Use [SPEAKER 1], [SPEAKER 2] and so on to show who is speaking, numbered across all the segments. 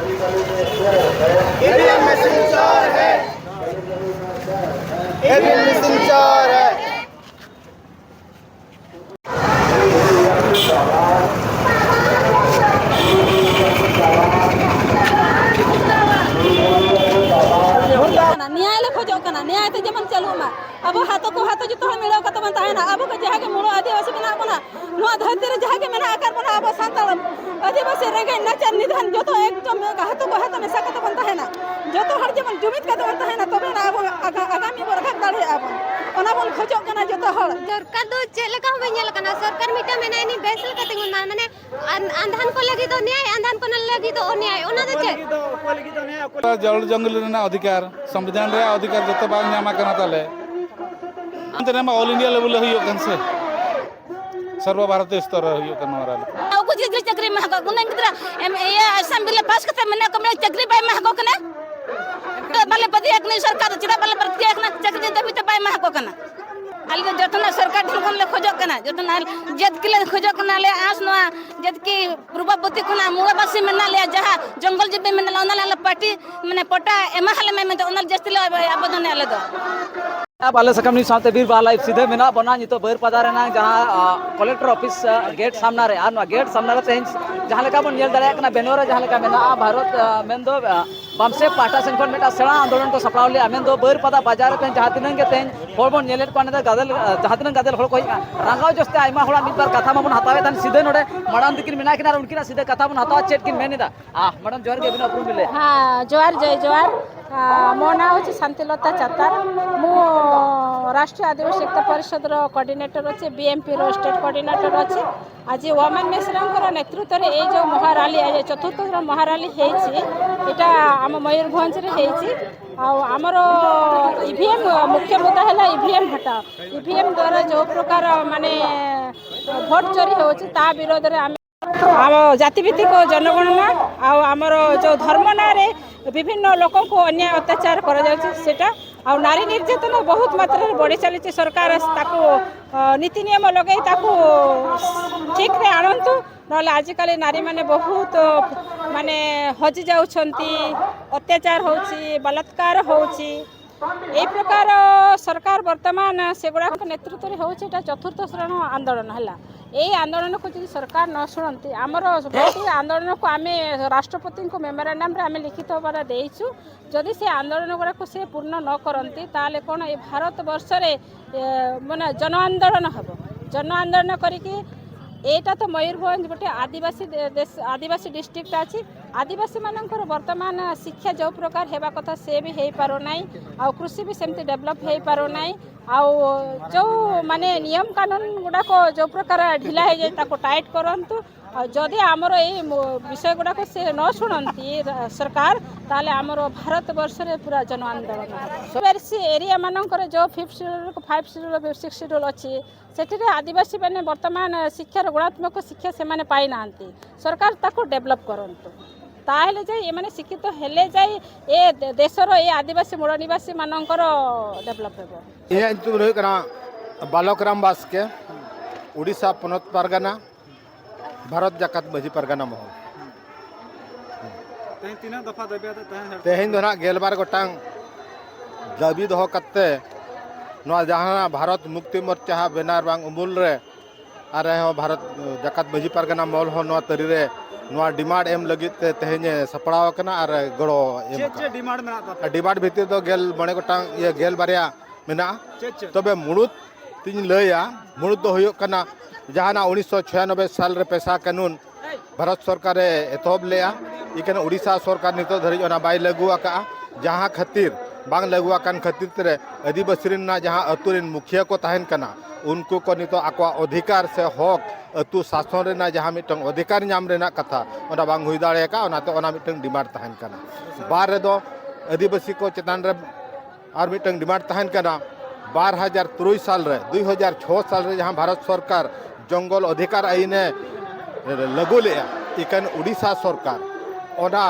[SPEAKER 1] EVM machine चोर है, EVM machine चोर है।
[SPEAKER 2] न्याय खोजो न्याय तो जमन चलू मा अब हाथ को हाथ जो मिलो कतबन तहना अब को जहाँ के मूल आदिवासी बना बना नुआ धरती रे जहाँ के मेना आकार बना अब सांताल आदिवासी रेगे नचर निधन जो तो एक जम हाथ को हाथ में सकत बन तहना जो तो हर जमन जुमित कतबन तहना तबे ना अब आगामी वर्ग दाड़े अब ओना बन खोजो कना जो तो हर
[SPEAKER 3] सरकार दो चेलका हो बेल कना सरकार मिटा में नहीं बेसल कते गुन माने आंधान को लगी तो न्याय आंधान को न लगी तो अन्याय ओना दे
[SPEAKER 4] जल जंगल अधिकार संविधान रे अधिकार जत बांग नामा कना ताले अंत रे ऑल इंडिया लेवल हुयो कन से सर्व भारतीय स्तर हुयो कन मारा
[SPEAKER 2] कुछ चक्री में हको गुन गिद्रा एम ये असेंबली पास कते मने कम चक्री बाय में हको कना बाले पति एक नहीं सरकार चिदा बाले प्रति एक ना चक्री देबी तो बाय में हको कना आले जतना सरकार ढलकन ले खोजो कना जतना जद के ले खोजो कना ले आस नवा जद की पूर्ववर्ती कोना मुवाबासी में ना ले जहां जंगल जबे में ना ओना पार्टी माने पटा एमा हले में तो ओना जस्ती ले आबदन आले दो
[SPEAKER 5] बाले सकमनी साथे बीर बाला सीधे मेना बना नितो बैर पदारे ना जहां कलेक्टर ऑफिस गेट सामना रे आर गेट सामना रे तेज जहां लेका बन नेल दाड़ा कना बेनोर जहां लेका मेना भारत मेंदो बामसे पाटा संगठन मेटा सेना आंदोलन को सपड़ावले आमेन दो बैर पदा बाजार पे जहां तिनन के तेज होर बन नेलेट कोने गादल जहां तिनन गादल होर कोई रांगाव जस्ते आइमा होड़ा मिद बार कथा माबन हतावे तन सीधे नोडे मडान दिकिन मेना किना उनकिना सीधे कथा बन हतावा चेट किन मेनिदा मैडम जोर के बिना अप्रूव मिले
[SPEAKER 2] हां जोहार जय जोहार मो ना होची शांतिलता चातार मु राष्ट्रीय आदिवासी एकता परिषद रो कोऑर्डिनेटर अच्छे बीएमपी रो स्टेट कोऑर्डिनेटर अच्छे आज वोमेन मिश्रा नेतृत्व रे ए जो महाराली आज चतुर्थ महाराली हेछि एटा आम मयूरभंज रे हेछि आमर ईवीएम मुख्य मुद्दा है ईवीएम हटा ईवीएम द्वारा जो प्रकार माने भोट चोरी होछि ता विरोध रे आम जातिभित्तिक जनगणना आमर जो धर्म ना रे विभिन्न लोकों को अन्याय अत्याचार करा जाउछि सेटा आ नारी निर्यातन बहुत मात्रा रे बढ़ी चली सरकार ताको नीति नियम लगे ताको ठीक रे आनंतु नले आजिकल नारी माने बहुत माने हजि जाउछंती अत्याचार होछि बलात्कार होछि ए प्रकार सरकार वर्तमान सेगुड़ा नेतृत्व रे होछि एटा चतुर्थ श्रेणी आंदोलन हला ए आंदोलन को यदि सरकार न शुणती आमर आंदोलन को आम राष्ट्रपति को मेमोरांडम रे आम लिखित द्वारा देइछु जदि से आंदोलन गुड़ा को से पूर्ण न करती ताले कौन ए भारत वर्ष रे माने जन आंदोलन हम जन आंदोलन करके एटा तो मयूरभंज गोटे आदिवासी डिस्ट्रिक्ट अच्छी आदिवासी मानकर वर्तमान शिक्षा जो प्रकार हेबा कथा से भी हो पारो नाही आ कृषि भी सेमती डेवलप हो पारो नाही आ जो माने नियम कानून गुड़ा को जो प्रकार ढिला हो जाए ताको टाइट करंतु जदि आमर ये विषय गुड़ा को से न शुणती सरकार ताले आमर भारत वर्ष रे पूरा जन आंदोलन एरिया मानकर जो 5th schedule 5th schedule 6th schedule अच्छी सेठी आदिवासी मैंने वर्तमान शिक्षार गुणात्मक शिक्षा से माने पाई नांती सरकार ताको डेवलप करंतु ताहेले जाय ए माने शिक्षित हेले जाय ए देशर ए आदिवासी मूल निवासी मानकर डेवलप हेबो
[SPEAKER 6] ये तुम रही कना बालकराम बास्के उड़ीसा पनत परगना भारत जाकात मजी परगना महल तेहेन दो ना गेलबार गोटांग दाबी दो कत्ते जहाँ भारत मुक्ति मोर्चा बेनार बांग उमुल रे आरे भारत जाकात मजी परगना महल हो तरी रे डिमांड एम लगी तेहेन सपड़ाव कना और गड़ो डिमांड भीतर तो गेल बड़े गोटांग ये गेल बारिया मेना तबे मुड़ुत तीन लैया मुड़ुत दो हुयो कना जहाँ 1996 साल रे पैसा कानून भारत सरकार एतहब लेया इकन उड़ीसा सरकार नितो धरी ओना बाय लागू आका जहाँ खातिर बांग लागू आकान खातिर रे आदिवासी ना जहाँ अतुरिन मुखिया को तहन कना उनको को नितो आको अधिकार से हक अतु शासन रेना जहाँ मिटंग अधिकार नाम रेना कथा ओना बांग हुई दाड़े का ओना तो ओना मिटंग डिमांड तहन कना बार रे दो आदिवासी को चेतान रे और मिटंग डिमांड तहन कना 2003 साल रे 2006 साल रे जहाँ भारत सरकार जंगल अधिकार आईन लागू लिया इकन उड़ीसा सरकार ओना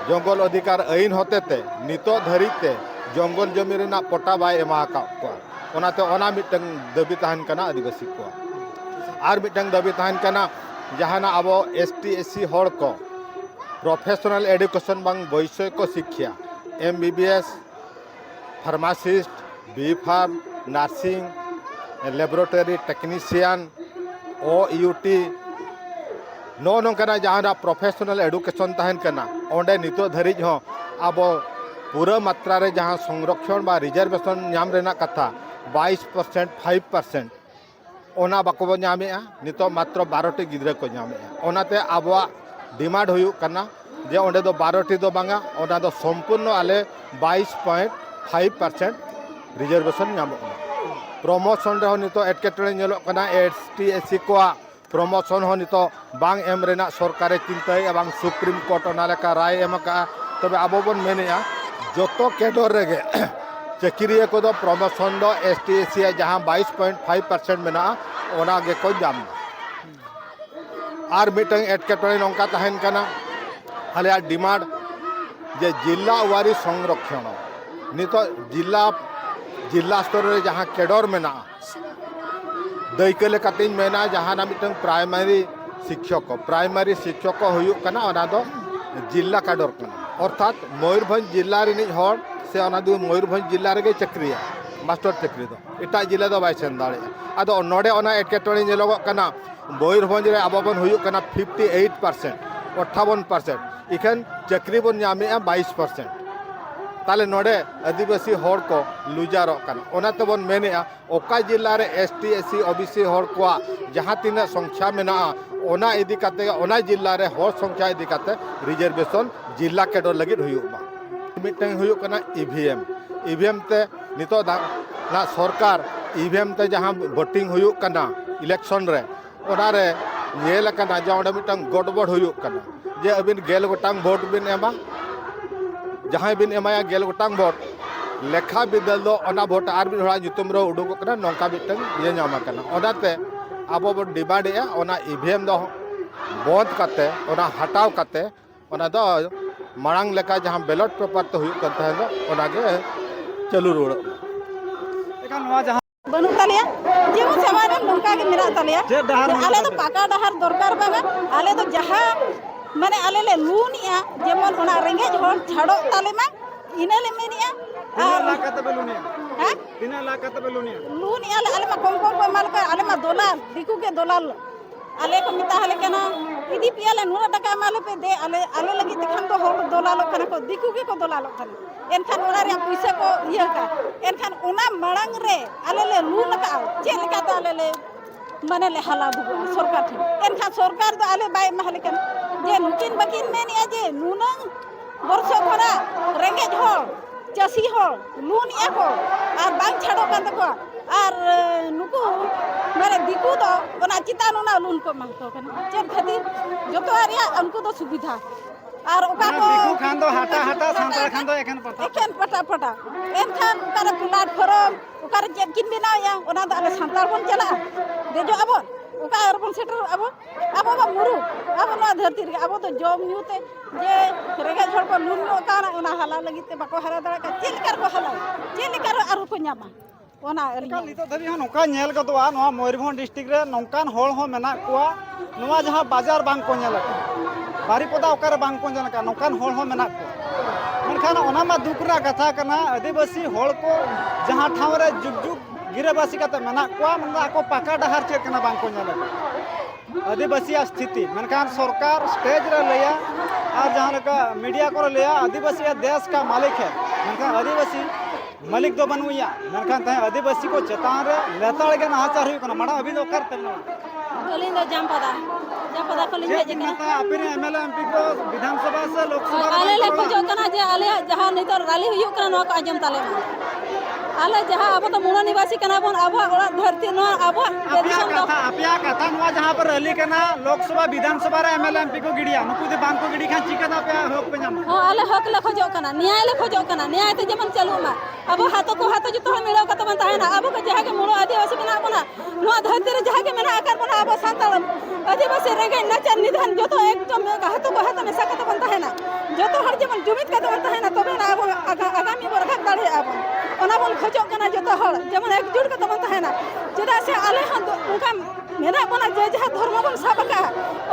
[SPEAKER 6] जंगल अधिकार आईन होते नितो धरीते जंगल जमी रेना पटा बाय एमा का ओनाते ओना मिटंग दाबी तहन कना आदिवासी को और मिटंग दाबी तहन कना जहाना अब ST SC हड़ को प्रोफेशनल एडुकेशन बांग वैषयिक शिक्षा MBBS pharmacist B pharm nursing laboratory technician OUT नो नौकना जहाँ प्रोफेशनल एडुकेशन तहन कना ओंडे नितो धरिज हो अब पूरा मात्रा रे जहाँ संरक्षण बा रिजर्वेशन नाम रेना कथा 22% 5% ओना बाको नामेआ नितो मात्र 12टी गिद्रा को नामेआ ओनाते आबवा डिमांड हुयु कना जे ओंडे दो 12टी दो बांगा ओना दो संपूर्ण आले 22.5% रिजर्वेशन नाम प्रमोशन रे नितो एटकेटरे नेलो कना ST SC को प्रमोशन हो नितो बांग एम रेना सरकारे चिंताय एवं सुप्रीम कोर्ट ओना लेका राय एम का तबे आबो बन मेनेया जोतो केडर रेगे चाकरिया को दो प्रमोशन दो ST SC जहां 22.5% मेना ओना गे को जाम आर मिटंग एटकेटरे नोंका तहन कना आले डिमांड जे जिला वारी संरक्षण नितो जिला स्तर रे जहां केडर मेना दैकले कतिन मेना जहां ना मिटंग प्राइमरी शिक्षक हुयु कना ओना दो जिला काडर कना अर्थात मयूरभंज जिला रे निज हर से ओना दो मयूरभंज जिला रे चाकरिया मास्टर चाकरी दो एटा जिला दो बाय सेन दाड़े आदो नोडे ओना एटकेटोनी नेलोग कना मयूरभंज रे आबोबन हुयु कना 58% 58% इखन चाकरी बन नामेआ 22% ताले नोडे आदिवासी हर को लुजारो कना ओनाते बन मेनेआ ओका जिला रे ST SC OBC हर को जहां तिना संख्या मेना ओना इदी काते ओना जिला रे हर संख्या इदी काते रिजर्वेशन जिला केडर लगिद हुयुबा मिटंग हुयु कना EVM ते नितो ना सरकार EVM ते जहां वोटिंग हुयु कना इलेक्शन रे ओना रे नेल कना जे ओंडे मिटंग गड़बड़ हुयु कना जे अबिन गेल गोटांग वोट बिन एमा जहां बिन एमाया गेल गोटांग वोट लेखा बिदल दो ओना वोट आर बिन हड़ा जुतुम रो उडुक कना नोंका बिटंग ये नामा कना ओनाते आबो बो डिमांड ए ओना EVM दो बंद काते ओना हटाव काते ओना दो मांग लेका जहां बैलेट पेपर तो हुयु कन तहन दो ओना गे चलू रोड
[SPEAKER 5] एका नवा जहां
[SPEAKER 2] बनु तलिया जेमन समारे नोंका के मेरा तलिया आले तो पाका डहार दरकार बागा आले तो जहां माने आले ले लूनिया जेमन ओना रेंगेज हर छाड़ो ताले मा इनेले मेनिया
[SPEAKER 5] दिना लाकाते बेलुनिया
[SPEAKER 2] हां
[SPEAKER 5] दिना लाकाते बेलुनिया
[SPEAKER 2] लूनिया आले मा कम माल का आले मा दोलाल दिकू के दोलाल आले को मिता हले केना इदी पियाले नूरा टका माले पे दे आले लगी तखन तो हर दोलालो कना को दिकू के को दोलालो कना एनखान ओना रे पैसा को इया का एनखान ओना मड़ंग रे आले ले लून का चेल का तो आले ले माने ले हाला दुगो सरकार थे एनखान सरकार तो आले बाय महले कन जे नुकिन बकिन मेनिया जे नुनंग वर्षो भरा रेंगेज हो चासी हो लून या को आर बांग छाड़ो कांद को आर नुकु मारे दिकू दो ओना चितान ओना लून को मांगतो कना चेन खातिर जतो आरिया उनको तो सुविधा आर ओका को
[SPEAKER 5] दिकू खान दो हाटा सांतार खान दो एखन
[SPEAKER 2] पटा एनखान ओकारे प्लेटफॉर्म ओकारे चेन किन बिना या ओना द आले सांतार बन चला देजो आबो ओका अर्बन सेक्टर आबो बा मुरु आबो ना धरती रे आबो तो जॉब न्यूते जे रेगा झड़ को लून नो का ओना हाला लगिते बाको हरा दरा का चेलकार को हाला चेलकार आरो को न्यामा ओना
[SPEAKER 5] नितो धबी हन नोका नेल गदवा नोआ मयूरभंज डिस्ट्रिक्ट रे नोंकान होल हो मेना कोआ नोआ जहां बाजार बांग को नेल बारीपदा ओकारे बांग को नेल का नोंकान होल हो मेना को मनखान ओना मा दुकरा कथा कना आदिवासी होल को जहां ठाव रे जुग गिराबासी काते मेना कोआ मनदा को पाका डहार चे कना बांग को नेल आदिवासी स्थिति मनखान सरकार स्टेज रे लिया और जहां लका मीडिया को लिया आदिवासी देश का मालिक है मनखान आदिवासी मालिक दो बनुया मनखान तहे आदिवासी को चेतान रे लेताड़ के नाचार हुई कना माडा अभी दो कर तलना
[SPEAKER 2] कलिन दो जामपदा कलिन जे
[SPEAKER 5] जना अपने MLA MP को विधानसभा से लोकसभा
[SPEAKER 2] आले ले खोजो कना जे आले जहां नहीं तो रैली हुयु कना नो का आजम ताले आले जहां अब तो मूल निवासी कना बन अब ओरा धरती नो अब
[SPEAKER 5] अपिया कथा नो जहां पर रैली कना लोकसभा विधानसभा रे MLA MP को गिडिया नुकु दे बांग को गिडी खान चिकना पे हक पे जाम
[SPEAKER 2] हां आले हक ले खोजो कना न्याय ते जेमन चलू मा अब हाथ को हाथ जो तो मिलो का तमन ताहे ना अब को जहां के मूल आदिवासी बना बना नो धरती रे जहां के मेना आकार बना अब संताल आदिवासी रेगे नचन निधन जो तो एक तो में हाथ को हाथ में सकत बनता है ना जो तो हर जेमन जुमित का बनता है ना तबे ना अब आगामी वर्ग दाड़े अब ओना बन खोजो कना जो तो हर जेमन एकजुट का बनता है ना जेदा से आले हन उनका मेना बना जे जहाँ धर्म बन साबका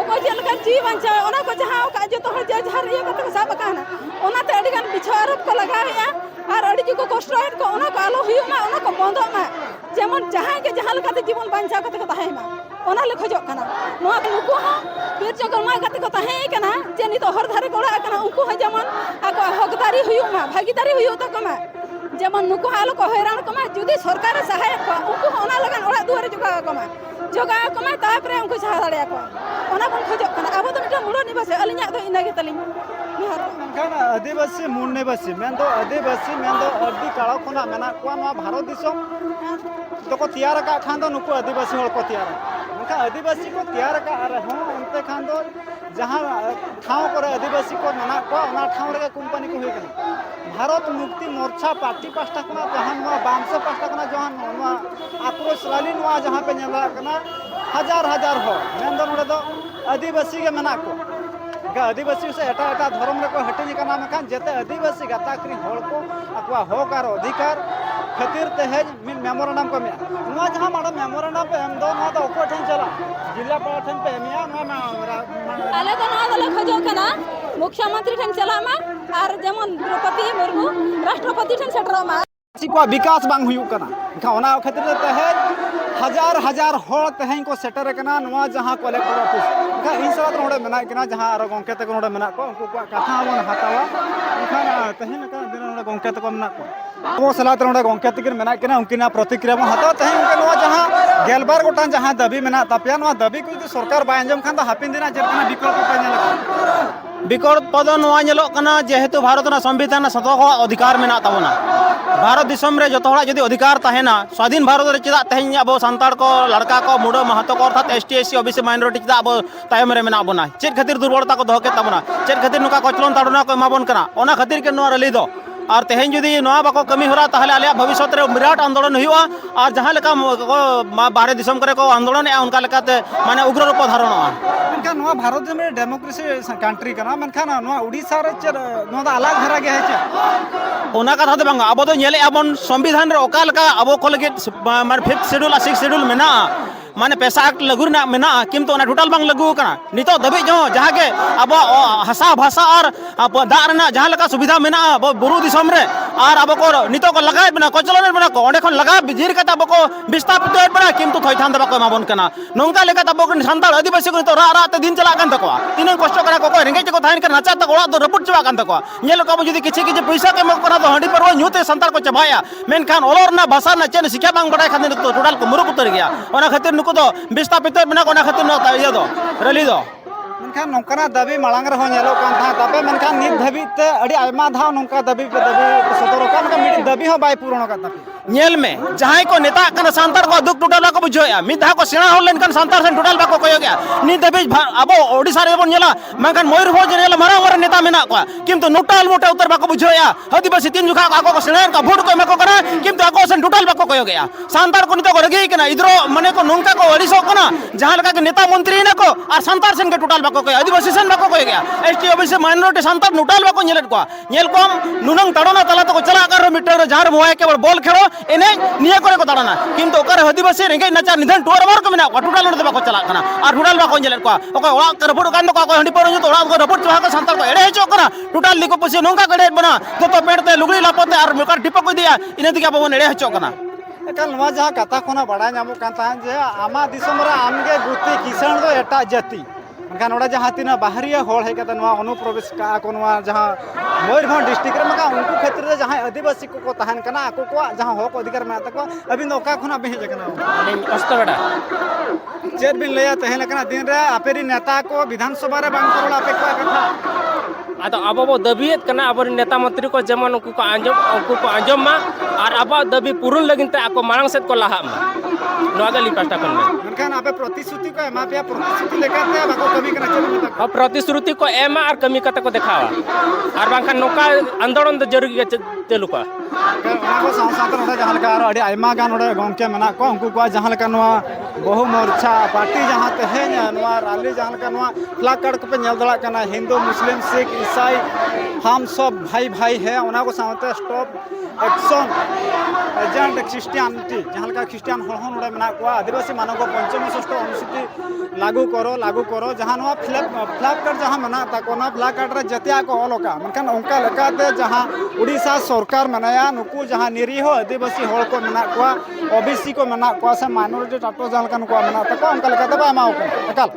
[SPEAKER 2] ओको जेलका जीव बंचा ओना को जहाँ ओका जो तो जे जहाँ ये कत साबका ना ओना ते अड़ी गान बिछो आरोप को लगाया और अड़ी को कष्ट को ओना को आलो हुयुमा ओना को बंदो मा जेमन जहाँ के जहाँ लकाते जीवन बंचा कत को ताहे मा ओना ले खोजो कना नोआ नुको हा बीर जगल मा कत को ताहे कना जे नि तो हर धारे कोड़ा कना उनको ह जेमन आको हकदारी हुयुमा भागीदारी हुयु तो कमा जेमन नुको आलो को हैरान कमा जुदी सरकार सहायक को उनको ओना लगन ओड़ा दुआरे जुगा कमा जोगा कमा तापरे उनको सहाय दाड़े को ओना बन खोजो कना अब तो मिटा मुड़ो निबासे अलिया तो इना के तलिम
[SPEAKER 7] मेनखान आदिवासी मूलनिवासी मेन दो आदिवासी मेन दो अड्डी काड़ा खना मेना को नवा भारत दिसम तो को तैयार का खान दो नुको आदिवासी हल को तैयार मेनखान आदिवासी को तैयार का रहो अंते खान दो जहां ठाव करे आदिवासी को मेना को ओना ठाव रे कंपनी को होई भारत मुक्ति मोर्चा पार्टी पास्टा कना जहां नवा बामसे पास्टा कना जहां नवा आक्रोश रैली नवा जहां पे नेला कना हजार हजार हो मेन दो नोडे दो आदिवासी के मेना को आदिवासी से एटा एटा धर्म रे को हटिनी कना मेखान जेते आदिवासी गाताकरी होल को अकवा हक और अधिकार खातिर तेज मिन मेमोरेंडम को मिया नवा जहां माडा मेमोरेंडम पे हम दो नवा दो को ठन चला जिला पाठन पे मिया नवा
[SPEAKER 2] आले तो नवा दले खोजो कना मुख्यमंत्री ठन चला मा और जेमन द्रौपदी मुर्मू राष्ट्रपति ठन सेटरो मा
[SPEAKER 7] को विकास बांग हुयु कना खा ओना खातिर तेज हजार हजार होड़ तेहें को सेटर कना नवा जहां कलेक्टर ऑफिस खा इन साथ नोडे मेना कना जहां आरो गंके तक नोडे मेना को उनको कथा मन हतावा खाना तेहें का दिन नोडे गंके तक मेना को वो सलात नोडे गंके तक मेना कना उनकिना प्रतिक्रिया मन हतावा तेहें उनके नवा जहां गेलबार गोटान जहां दाबी मेना तापिया नवा दाबी को सरकार बाय अंजम खान दा हापिन दिना जेरकना विकल्प पे नेला
[SPEAKER 8] विकल्प पद नवा नेलो कना जेहेतु भारत ना संविधान सतो अधिकार मेना ताबोना भारत दिसम रे जतो हड़ा जदि अधिकार ताहेना स्वाधीन भारत रे चदा तेहें अब संताड़ को लड़का को मुडो महतो को अर्थात एसटी एससी ओबीसी माइनॉरिटी चदा अब तायम रे मेना बना चेद खातिर दुर्बलता को दोह के ताबोना चेद खातिर नुका कचलन ताड़ना को एमाबन कना ओना खातिर के नवा रली दो और तेहें जुदी नवा बाको कमी होरा ताहले आलिया भविष्य रे विराट आंदोलन हुआ और जहां लेका बाहर दिसम करे को आंदोलन उनका लेकाते माने उग्र रूप धारणा
[SPEAKER 7] मेनखान नवा भारत में डेमोक्रेसी कंट्री कना मेनखान नवा उड़ीसा रे नवा दा अलग धारा गे है
[SPEAKER 8] ओना कथा दो बांगा अब तो नेले अबन संविधान रे ओका लेका अब को लगे माने 5th शेड्यूल आ 6th शेड्यूल मेना माने पैसा एक्ट लगुर ना मेना किंतु ओना टोटल बांग लगु कना नितो दबि जो जहां के अब हसा भाषा और दार ना जहां लेका सुविधा मेना बुरु दिसम रे और अब को नितो को लगाय बना कोचलन बना को ओंडे खन लगा बिजिर कता बको विस्थापित बना किंतु थई थान दबा को माबन कना नोंका लेका तब को संताल आदिवासी को तो रा रा ते दिन चला कान तकवा तीन कष्ट करा को रेंगे को थाइन के नाचा तक ओड़ा तो रपुट चवा कान तकवा नेल को जदी किछि किछि पैसा के मक करा तो हंडी पर न्यूते संताल को चबाया मेनखान ओलर ना भाषा ना चेन शिक्षा बांग बडाय खान तो टोटल को मुरुक उतर गया ओना खातिर नुको तो विस्थापित बना को ओना खातिर न ये दो रली दो
[SPEAKER 7] मेनखान नोंकाना दाबी मालांग रे हो नेलो कान था तबे मेनखान नित धाबी ते अडी आयमा धाव नोंका दाबी पे दाबी सदर कान का मिडी दाबी हो बाय पूर्ण का तबे
[SPEAKER 8] नेल में जहां को नेता कना सांतार को दुख टोटल को बुझोया मिधा को सेना हो लेन कन सांतार से टोटल बाको कयो गया नि दबे अब ओडिसा रे बन नेला मेनखान मयूरभंज नेला मारा मारा नेता मेना को किंतु नोटल मोटा उतर बाको बुझोया आदिवासी तीन जुखा आको को सेना का वोट को मको करा किंतु आको से टोटल बाको कयो गया सांतार को नितो को रगी कना इधरो मने को नोंका को अड़िसो कना जहां लगा के नेता मंत्री ना को और सांतार सेन के टोटल बाको कयो आदिवासी सेन बाको कयो गया एसटी ओबीसी माइनॉरिटी सांतार नोटल बाको नेलट को नेल कोम नुनंग तड़ना तला तो चला कर मीटर जहां मोय केवल बॉल खेलो एने निया करे को ताड़ना किंतु ओकर आदिवासी रेंगे नचा निधन टोर मार को मेना टोटल नोट बाको चला कना और टोटल बाको नेलट को ओको ओड़ा कर रपुट कान को हंडी पर जो ओड़ा को रपुट चवा को सांतार को एड़े हेचो कना टोटल लिको पसी नोंका गड़े बना तो पेट ते लुगड़ी लापते और मेकर टिपक को दिया इने दिका बबन एड़े हेचो कना
[SPEAKER 7] एकाल नवा जहां कथा कोना बड़ा नामो कान ता जे आमा दिसम रे आमगे गुती किसान दो एटा जाति मेनखान ओड़ा जहां तिना बाहरिया होड़ है कता नवा अनुप्रवेश का को नवा जहां मयूरभंज डिस्ट्रिक्ट रे मका उनको क्षेत्र रे जहां आदिवासी को तहन कना को जहां हक अधिकार में तक अभी नोका खुना बेहे जकना
[SPEAKER 8] अस्तबड़ा
[SPEAKER 7] चेर बिन लया तहन कना दिन रे आपेरी नेता को विधानसभा रे बांग करोला पे को कथा
[SPEAKER 9] आदो अब दाबियत कना अब नेता मंत्री को जेमन उनको को आंजम मा और अब दाबी पूर्ण लगिन ते आको मांग सेत को लाहा मा नोगाली पास्टा कन
[SPEAKER 7] मेनखान आपे प्रतिश्रुति को एमा पे प्रतिश्रुति लेकर बाको कमी कना चल
[SPEAKER 9] अब प्रतिश्रुति को एमा और कमी कते को देखावा और बांखान नोका आंदोलन जरूरी तेलु का
[SPEAKER 7] को सांसद जहां लका अडी आयमा गान गमके मेना को उनको को जहां लका नवा बहु मोर्चा पार्टी जहाँ तेहें रैली जहाँ का फ्लैग कार्ड को पे नल दड़ा करना हिंदू मुस्लिम सिख ईसाई हम सब भाई भाई है उन्हें को सामने स्टॉप एक्शन एजेंट क्रिश्चियनिटी जहाँ का क्रिश्चियन हड़ों नोड़े मेना को आदिवासी मानव को 5 षष्ठ अनुसूची लागू करो जहाँ फ्लैग कार्ड जहाँ मेना ताको फ्लैग कार्ड रे जतिया को ऑलोका मनखान उनका लेकाते जहाँ उड़ीसा सरकार मनाया नुकु जहाँ निरीह आदिवासी हड़ को मेना को ओबीसी को मेना को से माइनॉरिटी टाटो जहाँ का नुकु मेना तको उनका लेकाते बा एमाओ एकाल